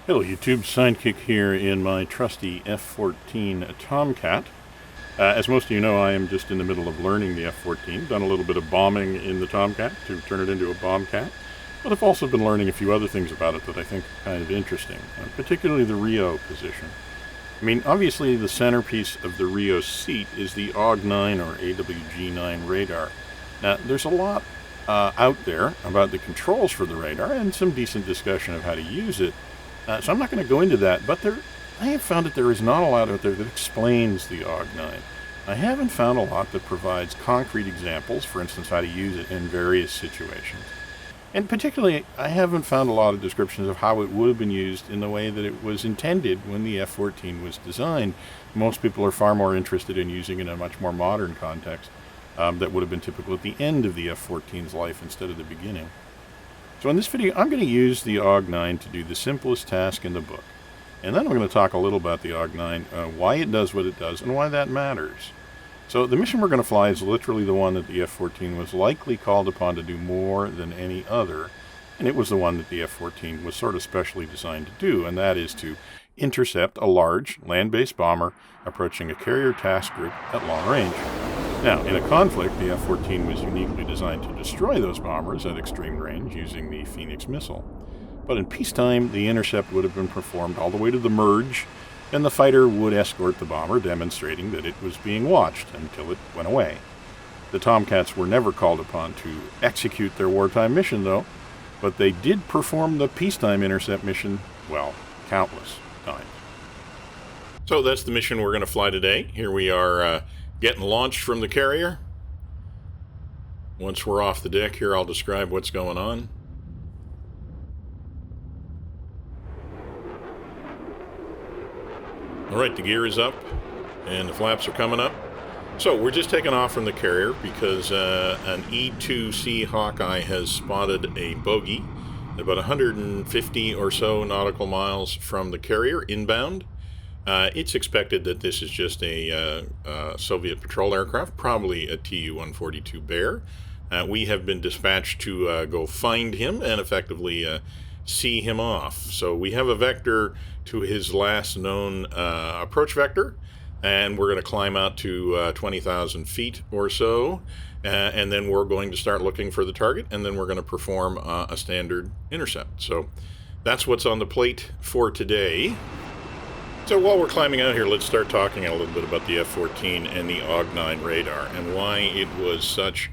Hello YouTube, Sidekick here in my trusty F-14 Tomcat. As most of you know, I am just in the middle of learning the F-14. Done a little bit of bombing in the Tomcat to turn it into a bombcat. But I've also been learning a few other things about it that I think are kind of interesting, particularly the Rio position. I mean, obviously the centerpiece of the Rio seat is the AWG-9 or AWG-9 radar. Now, there's a lot out there about the controls for the radar and some decent discussion of how to use it. So I'm not going to go into that, but I have found that there is not a lot out there that explains the AWG-9. I haven't found a lot that provides concrete examples, for instance, how to use it in various situations. And particularly, I haven't found a lot of descriptions of how it would have been used in the way that it was intended when the F-14 was designed. Most people are far more interested in using it in a much more modern context that would have been typical at the end of the F-14's life instead of the beginning. So in this video, I'm going to use the AWG-9 to do the simplest task in the book. And then I'm going to talk a little about the AWG-9, why it does what it does, and why that matters. So the mission we're going to fly is literally the one that the F-14 was likely called upon to do more than any other. And it was the one that the F-14 was sort of specially designed to do, and that is to intercept a large land-based bomber approaching a carrier task group at long range. Now, in a conflict, the F-14 was uniquely designed to destroy those bombers at extreme range using the Phoenix missile. But in peacetime, the intercept would have been performed all the way to the merge, and the fighter would escort the bomber, demonstrating that it was being watched until it went away. The Tomcats were never called upon to execute their wartime mission, though, but they did perform the peacetime intercept mission, well, countless times. So that's the mission we're going to fly today. Here we are getting launched from the carrier. Once we're off the deck here, I'll describe what's going on. Alright, the gear is up and the flaps are coming up. So we're just taking off from the carrier because an E-2C Hawkeye has spotted a bogey about 150 or so nautical miles from the carrier inbound. It's expected that this is just a Soviet patrol aircraft, probably a Tu-142 Bear. We have been dispatched to go find him and effectively see him off. So we have a vector to his last known approach vector, and we're going to climb out to 20,000 feet or so, and then we're going to start looking for the target, and then we're going to perform a standard intercept. So that's what's on the plate for today. So while we're climbing out here, let's start talking a little bit about the F-14 and the AWG-9 radar and why it was such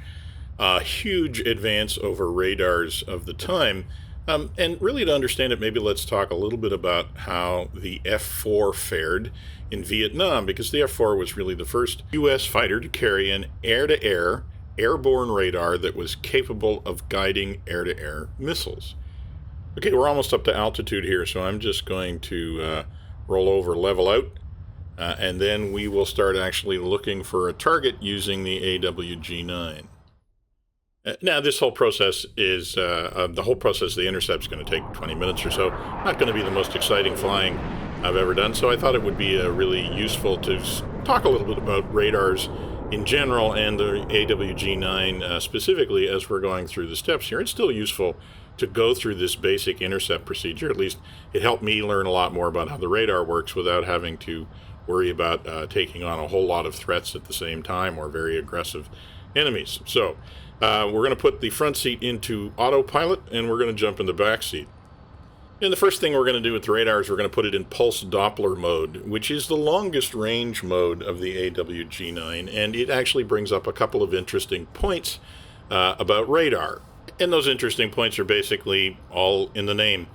a huge advance over radars of the time. And really to understand it, maybe let's talk a little bit about how the F-4 fared in Vietnam, because the F-4 was really the first U.S. fighter to carry an air-to-air, airborne radar that was capable of guiding air-to-air missiles. Okay, we're almost up to altitude here, so I'm just going to roll over, level out, and then we will start actually looking for a target using the AWG-9. Now, this whole process is, the intercept is going to take 20 minutes or so. Not going to be the most exciting flying I've ever done, so I thought it would be really useful to talk a little bit about radars in general and the AWG-9 specifically as we're going through the steps here. It's still useful to go through this basic intercept procedure. At least it helped me learn a lot more about how the radar works without having to worry about taking on a whole lot of threats at the same time or very aggressive enemies. So we're going to put the front seat into autopilot and we're going to jump in the back seat. And the first thing we're going to do with the radar is we're going to put it in pulse Doppler mode, which is the longest range mode of the AWG-9, and it actually brings up a couple of interesting points about radar. And those interesting points are basically all in the name.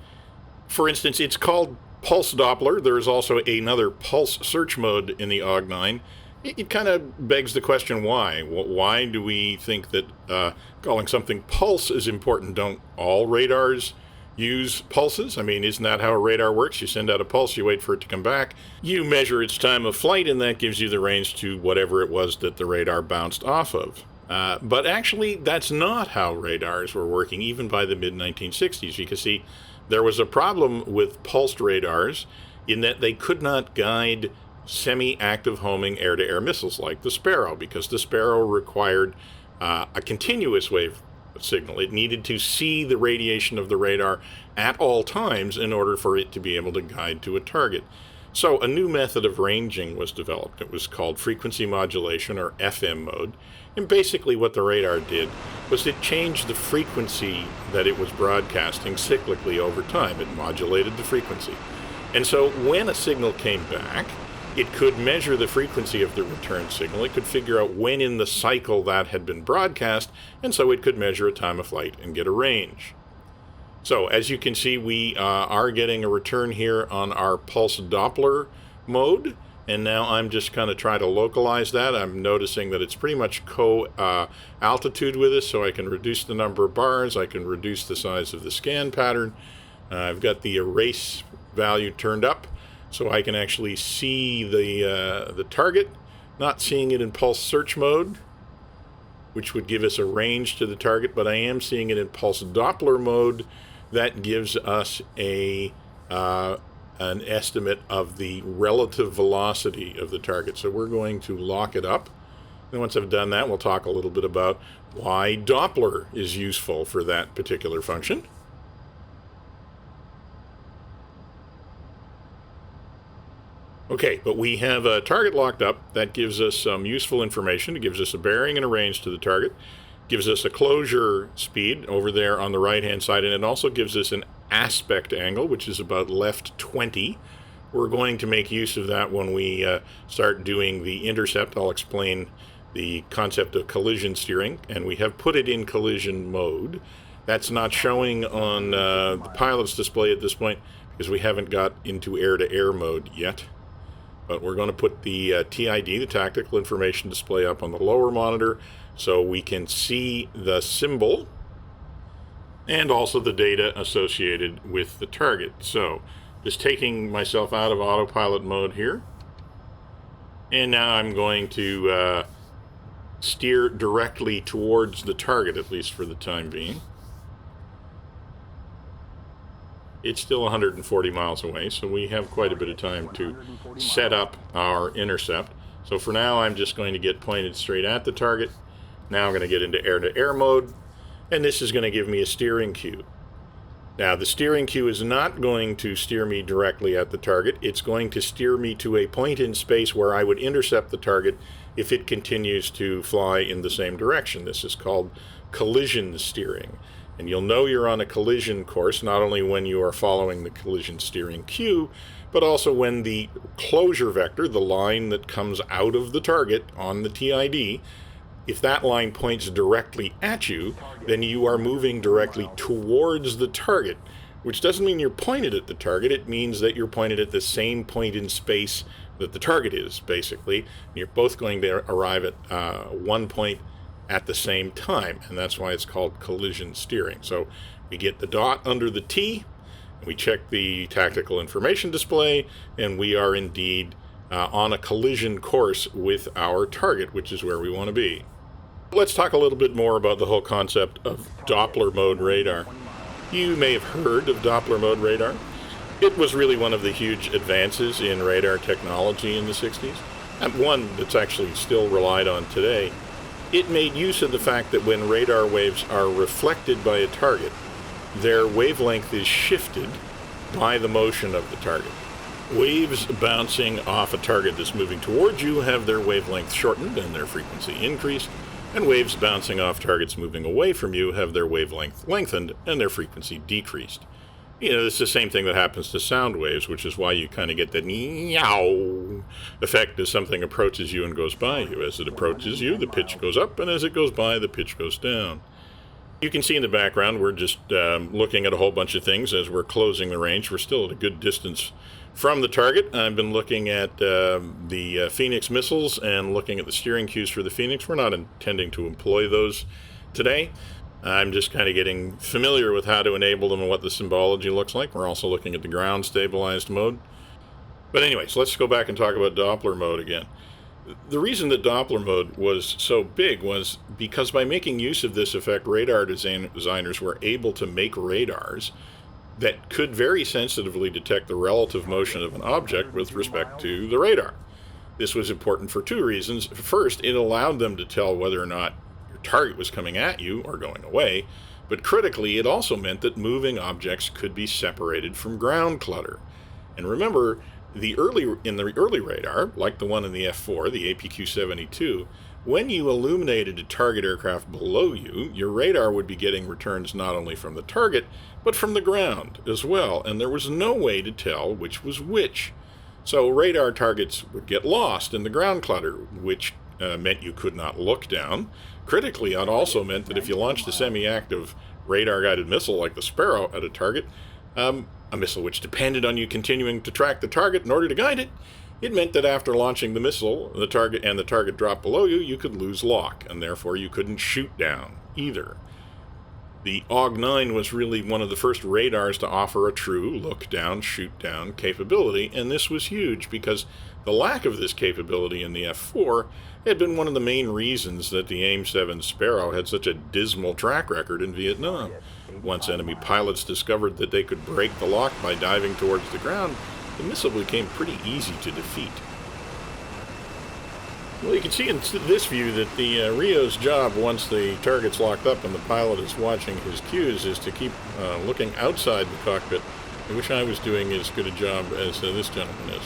For instance, it's called pulse Doppler. There is also another pulse search mode in the AWG-9. It kind of begs the question, why? Why do we think that calling something pulse is important? Don't all radars use pulses? I mean, isn't that how a radar works? You send out a pulse, you wait for it to come back, you measure its time of flight, and that gives you the range to whatever it was that the radar bounced off of. But actually, that's not how radars were working, even by the mid-1960s. You can see there was a problem with pulsed radars in that they could not guide semi-active homing air-to-air missiles like the Sparrow, because the Sparrow required a continuous wave signal. It needed to see the radiation of the radar at all times in order for it to be able to guide to a target. So a new method of ranging was developed. It was called frequency modulation, or FM mode. And basically what the radar did was it changed the frequency that it was broadcasting cyclically over time. It modulated the frequency. And so when a signal came back, it could measure the frequency of the return signal. It could figure out when in the cycle that had been broadcast, and so it could measure a time of flight and get a range. So as you can see, we are getting a return here on our pulse Doppler mode, and now I'm just kind of trying to localize that. I'm noticing that it's pretty much co-altitude with us, so I can reduce the number of bars, I can reduce the size of the scan pattern. I've got the erase value turned up, so I can actually see the target, not seeing it in pulse search mode, which would give us a range to the target, but I am seeing it in pulse Doppler mode. That gives us an estimate of the relative velocity of the target. So we're going to lock it up. And once I've done that, we'll talk a little bit about why Doppler is useful for that particular function. Okay, but we have a target locked up. That gives us some useful information. It gives us a bearing and a range to the target. Gives us a closure speed over there on the right-hand side, and it also gives us an aspect angle, which is about left 20. We're going to make use of that when we start doing the intercept. I'll explain the concept of collision steering, and we have put it in collision mode. That's not showing on the pilot's display at this point because we haven't got into air-to-air mode yet. But we're going to put the TID, the tactical information display, up on the lower monitor so we can see the symbol and also the data associated with the target. So just taking myself out of autopilot mode here. And now I'm going to steer directly towards the target, at least for the time being. It's still 140 miles away, so we have quite a bit of time to set up our intercept. So for now, I'm just going to get pointed straight at the target. Now I'm going to get into air-to-air mode, and this is going to give me a steering cue. Now, the steering cue is not going to steer me directly at the target. It's going to steer me to a point in space where I would intercept the target if it continues to fly in the same direction. This is called collision steering. And you'll know you're on a collision course, not only when you are following the collision steering cue, but also when the closure vector, the line that comes out of the target on the TID, if that line points directly at you, then you are moving directly towards the target, which doesn't mean you're pointed at the target. It means that you're pointed at the same point in space that the target is, basically. You're both going to arrive at one point at the same time, and that's why it's called collision steering. So we get the dot under the T, we check the tactical information display, and we are indeed on a collision course with our target, which is where we want to be. Let's talk a little bit more about the whole concept of Doppler mode radar. You may have heard of Doppler mode radar. It was really one of the huge advances in radar technology in the 60s, and one that's actually still relied on today. It made use of the fact that when radar waves are reflected by a target, their wavelength is shifted by the motion of the target. Waves bouncing off a target that's moving towards you have their wavelength shortened and their frequency increased, and waves bouncing off targets moving away from you have their wavelength lengthened and their frequency decreased. You know, it's the same thing that happens to sound waves, which is why you kind of get the meow effect as something approaches you and goes by you. As it approaches you, the pitch goes up, and as it goes by, the pitch goes down. You can see in the background, we're just looking at a whole bunch of things as we're closing the range. We're still at a good distance from the target. I've been looking at the Phoenix missiles and looking at the steering cues for the Phoenix. We're not intending to employ those today. I'm just kind of getting familiar with how to enable them and what the symbology looks like. We're also looking at the ground stabilized mode. But anyways, let's go back and talk about Doppler mode again. The reason that Doppler mode was so big was because by making use of this effect, radar designers were able to make radars that could very sensitively detect the relative motion of an object with respect to the radar. This was important for two reasons. First, it allowed them to tell whether or not your target was coming at you or going away, but critically, it also meant that moving objects could be separated from ground clutter. And remember, in the early radar, like the one in the F4, the APQ-72, when you illuminated a target aircraft below you, your radar would be getting returns not only from the target, but from the ground as well, and there was no way to tell which was which. So radar targets would get lost in the ground clutter, which meant you could not look down. Critically, it also meant that if you launched a semi-active radar-guided missile like the Sparrow at a target, a missile which depended on you continuing to track the target in order to guide it, it meant that after launching the missile, the target dropped below you, you could lose lock, and therefore you couldn't shoot down either. The AWG-9 was really one of the first radars to offer a true look-down, shoot-down capability, and this was huge because the lack of this capability in the F4 had been one of the main reasons that the AIM-7 Sparrow had such a dismal track record in Vietnam. Once enemy pilots discovered that they could break the lock by diving towards the ground, the missile became pretty easy to defeat. Well, you can see in this view that the Rio's job, once the target's locked up and the pilot is watching his cues, is to keep looking outside the cockpit. I wish I was doing as good a job as this gentleman is.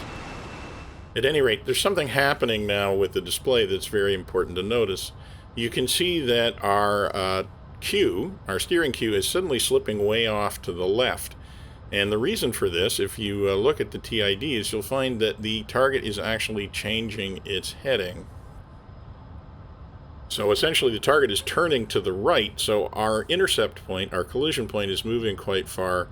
At any rate, there's something happening now with the display that's very important to notice. You can see that our steering cue, is suddenly slipping way off to the left. And the reason for this, if you look at the TIDs, you'll find that the target is actually changing its heading. So essentially the target is turning to the right, so our intercept point, our collision point, is moving quite far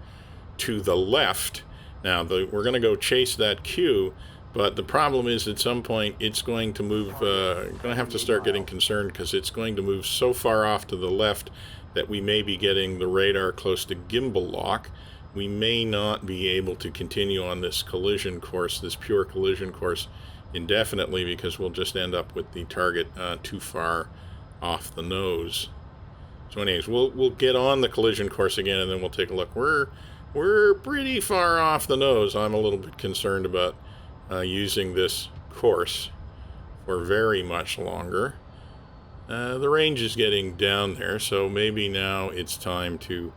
to the left. Now, we're going to go chase that cue, but the problem is at some point it's going to move, going to have to start getting concerned because it's going to move so far off to the left that we may be getting the radar close to gimbal lock. We may not be able to continue on this collision course, this pure collision course, indefinitely because we'll just end up with the target too far off the nose. So anyways, we'll get on the collision course again and then we'll take a look. We're pretty far off the nose. I'm a little bit concerned about using this course for very much longer. The range is getting down there, so maybe now it's time to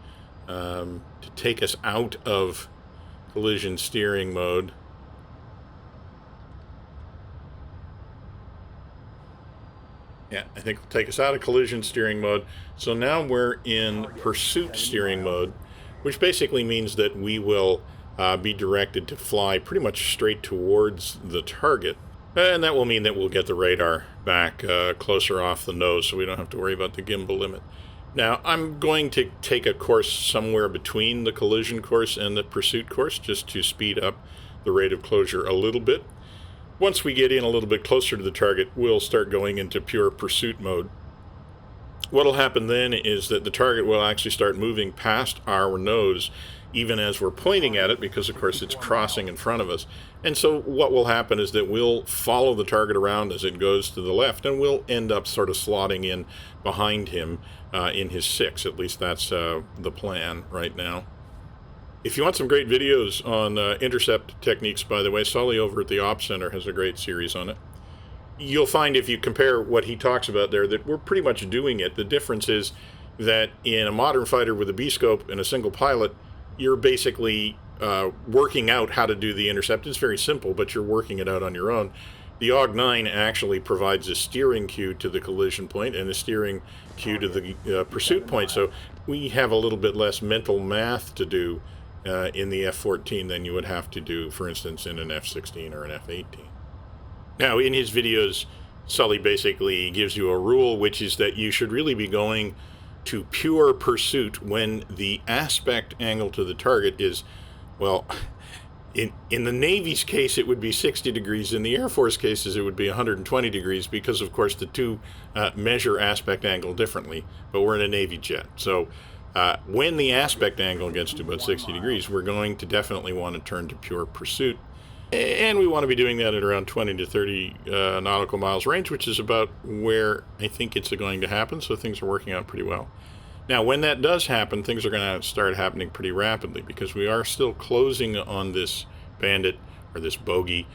take us out of collision steering mode. Yeah, I think it'll take us out of collision steering mode. So now we're in pursuit steering mode, which basically means that we will be directed to fly pretty much straight towards the target. And that will mean that we'll get the radar back closer off the nose, so we don't have to worry about the gimbal limit. Now, I'm going to take a course somewhere between the collision course and the pursuit course, just to speed up the rate of closure a little bit. Once we get in a little bit closer to the target, we'll start going into pure pursuit mode. What will happen then is that the target will actually start moving past our nose, even as we're pointing at it, because of course it's crossing in front of us. And so what will happen is that we'll follow the target around as it goes to the left, and we'll end up sort of slotting in behind him in his 6. At least that's the plan right now. If you want some great videos on intercept techniques, by the way, Sully over at the Ops Center has a great series on it. You'll find if you compare what he talks about there that we're pretty much doing it. The difference is that in a modern fighter with a B-scope and a single pilot, you're basically working out how to do the intercept. It's very simple, but you're working it out on your own. The AWG-9 actually provides a steering cue to the collision point and a steering cue to the pursuit point. So we have a little bit less mental math to do in the F-14 than you would have to do, for instance, in an F-16 or an F-18. Now, in his videos, Sully basically gives you a rule, which is that you should really be going to pure pursuit when the aspect angle to the target is, well, in the Navy's case it would be 60 degrees, in the Air Force cases it would be 120 degrees, because of course the two measure aspect angle differently, but we're in a Navy jet. So when the aspect angle gets to about 60 degrees, we're going to definitely want to turn to pure pursuit. And we want to be doing that at around 20 to 30 nautical miles range, which is about where I think it's going to happen, so things are working out pretty well. Now, when that does happen, things are going to start happening pretty rapidly, because we are still closing on this bandit, or this bogey,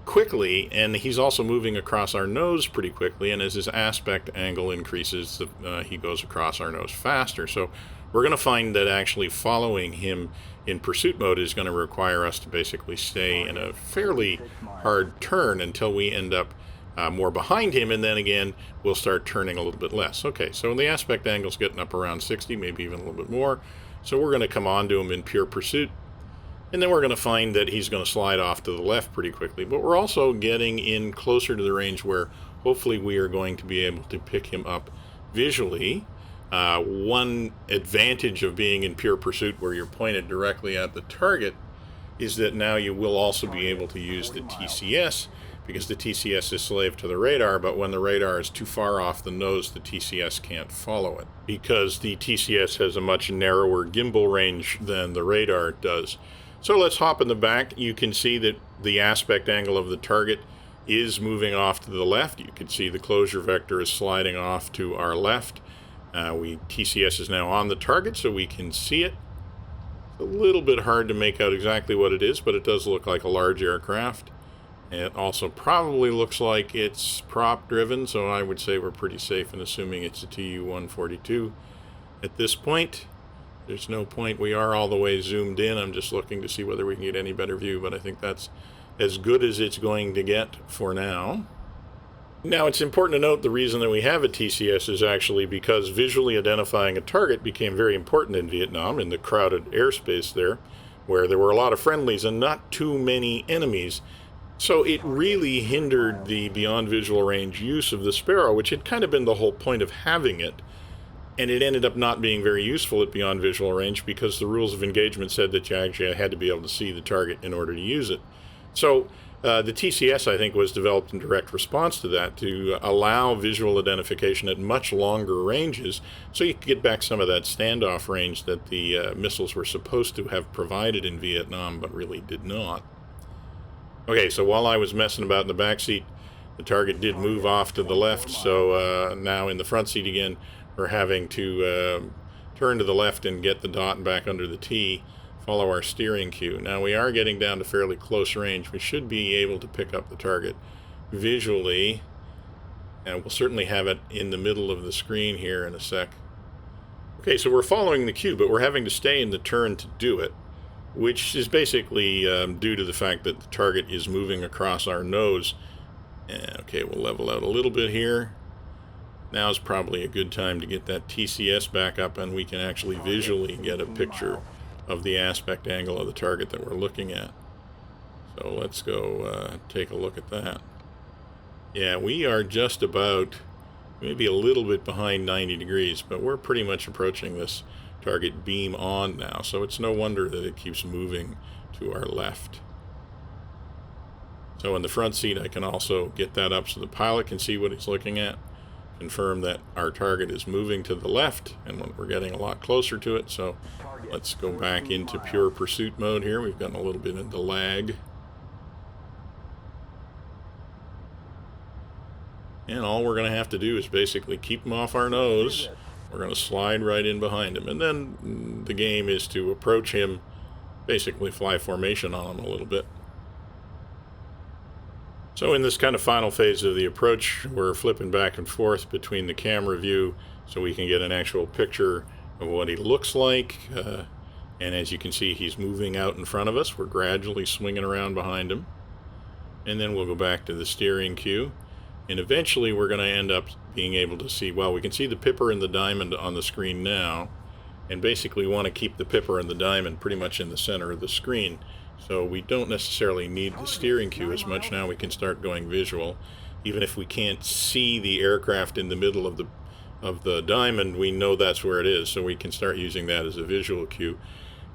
quickly, and he's also moving across our nose pretty quickly, and as his aspect angle increases, he goes across our nose faster. So we're going to find that actually following him in pursuit mode is going to require us to basically stay in a fairly hard turn until we end up more behind him, and then again we'll start turning a little bit less. Okay, so the aspect angle's getting up around 60, maybe even a little bit more, so we're going to come on to him in pure pursuit. And then we're going to find that he's going to slide off to the left pretty quickly. But we're also getting in closer to the range where hopefully we are going to be able to pick him up visually. One advantage of being in pure pursuit where you're pointed directly at the target is that now you will also be able to use the TCS, because the TCS is slave to the radar, but when the radar is too far off the nose, the TCS can't follow it, because the TCS has a much narrower gimbal range than the radar does. So let's hop in the back. You can see that the aspect angle of the target is moving off to the left. You can see the closure vector is sliding off to our left. TCS is now on the target, so we can see it. It's a little bit hard to make out exactly what it is, but it does look like a large aircraft. It also probably looks like it's prop driven, so I would say we're pretty safe in assuming it's a Tu-142 at this point. There's no point. We are all the way zoomed in. I'm just looking to see whether we can get any better view, but I think that's as good as it's going to get for now. Now, it's important to note the reason that we have a TCS is actually because visually identifying a target became very important in Vietnam, in the crowded airspace there, where there were a lot of friendlies and not too many enemies. So it really hindered the beyond visual range use of the Sparrow, which had kind of been the whole point of having it. And it ended up not being very useful at beyond visual range because the rules of engagement said that you actually had to be able to see the target in order to use it. So the TCS, I think, was developed in direct response to that, to allow visual identification at much longer ranges, so you could get back some of that standoff range that the missiles were supposed to have provided in Vietnam, but really did not. Okay, so while I was messing about in the back seat, the target did move off to the left, so now in the front seat again, we're having to turn to the left and get the dot back under the T, follow our steering cue. Now we are getting down to fairly close range. We should be able to pick up the target visually, and we'll certainly have it in the middle of the screen here in a sec. Okay, so we're following the cue, but we're having to stay in the turn to do it, which is basically due to the fact that the target is moving across our nose. Okay, we'll level out a little bit here. Now is probably a good time to get that TCS back up, and we can actually visually get a picture of the aspect angle of the target that we're looking at. So let's go take a look at that. Yeah, we are just about, maybe a little bit behind 90 degrees, but we're pretty much approaching this target beam on now, so it's no wonder that it keeps moving to our left. So in the front seat, I can also get that up so the pilot can see what he's looking at, confirm that our target is moving to the left, and we're getting a lot closer to it. So let's go back into pure pursuit mode here. We've gotten a little bit into lag. And all we're going to have to do is basically keep him off our nose. We're going to slide right in behind him. And then the game is to approach him, basically fly formation on him a little bit. So in this kind of final phase of the approach, we're flipping back and forth between the camera view so we can get an actual picture of what he looks like. And as you can see, he's moving out in front of us. We're gradually swinging around behind him. And then we'll go back to the steering cue. And eventually we're going to end up being able to see, well, we can see the pipper and the diamond on the screen now. And basically want to keep the pipper and the diamond pretty much in the center of the screen. So we don't necessarily need the steering cue as much now. We can start going visual. Even if we can't see the aircraft in the middle of the diamond, we know that's where it is. So we can start using that as a visual cue.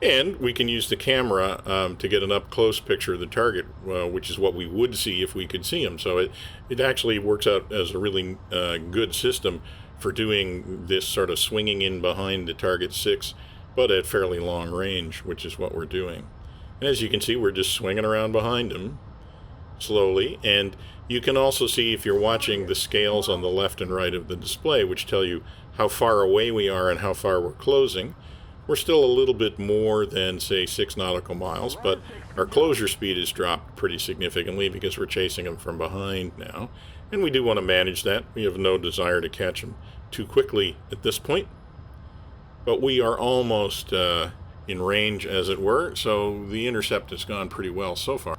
And we can use the camera to get an up-close picture of the target, which is what we would see if we could see him. So it actually works out as a really good system for doing this sort of swinging in behind the target 6, but at fairly long range, which is what we're doing. And as you can see, we're just swinging around behind him slowly. And you can also see, if you're watching, the scales on the left and right of the display, which tell you how far away we are and how far we're closing. We're still a little bit more than, say, 6 nautical miles, but our closure speed has dropped pretty significantly because we're chasing them from behind now. And we do want to manage that. We have no desire to catch them too quickly at this point. But we are almost in range, as it were, so the intercept has gone pretty well so far.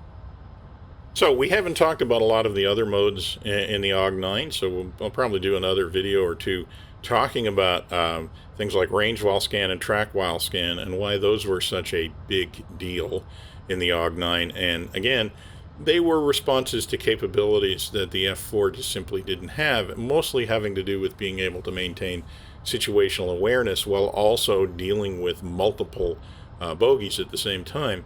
So we haven't talked about a lot of the other modes in the AWG-9, so I'll probably do another video or two talking about things like range while scan and track while scan and why those were such a big deal in the AWG-9. And again, they were responses to capabilities that the F4 just simply didn't have, mostly having to do with being able to maintain situational awareness while also dealing with multiple bogeys at the same time.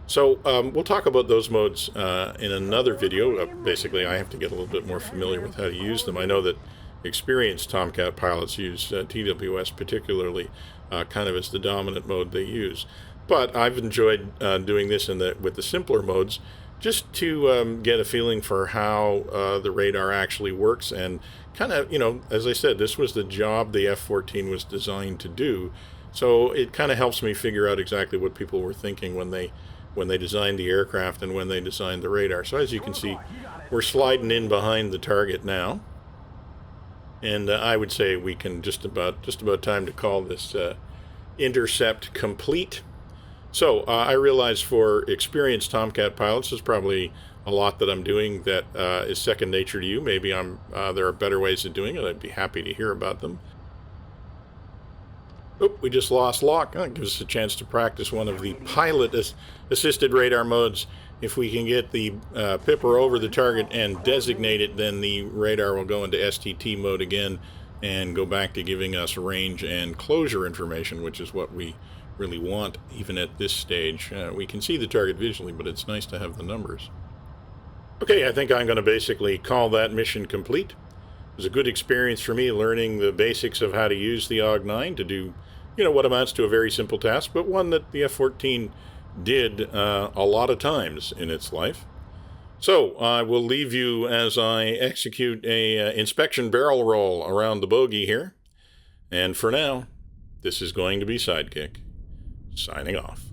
So we'll talk about those modes in another video. Basically, I have to get a little bit more familiar with how to use them. I know that experienced Tomcat pilots use TWS particularly kind of as the dominant mode they use. But I've enjoyed doing this with the simpler modes just to get a feeling for how the radar actually works. And kind of, as I said, this was the job the F-14 was designed to do. So it kind of helps me figure out exactly what people were thinking when they designed the aircraft and when they designed the radar. So as you can see, we're sliding in behind the target now. And I would say we can just about time to call this intercept complete. So I realize for experienced Tomcat pilots, there's probably a lot that I'm doing that is second nature to you. Maybe there are better ways of doing it. I'd be happy to hear about them. Oop, we just lost lock. That gives us a chance to practice one of the pilot-assisted radar modes. If we can get the Pipper over the target and designate it, then the radar will go into STT mode again and go back to giving us range and closure information, which is what we really want even at this stage. We can see the target visually, but it's nice to have the numbers. Okay, I think I'm going to basically call that mission complete. It was a good experience for me learning the basics of how to use the AWG-9 to do, what amounts to a very simple task, but one that the F-14 did a lot of times in its life. So I will leave you as I execute a inspection barrel roll around the bogey here. And for now, this is going to be Sidekick, signing off.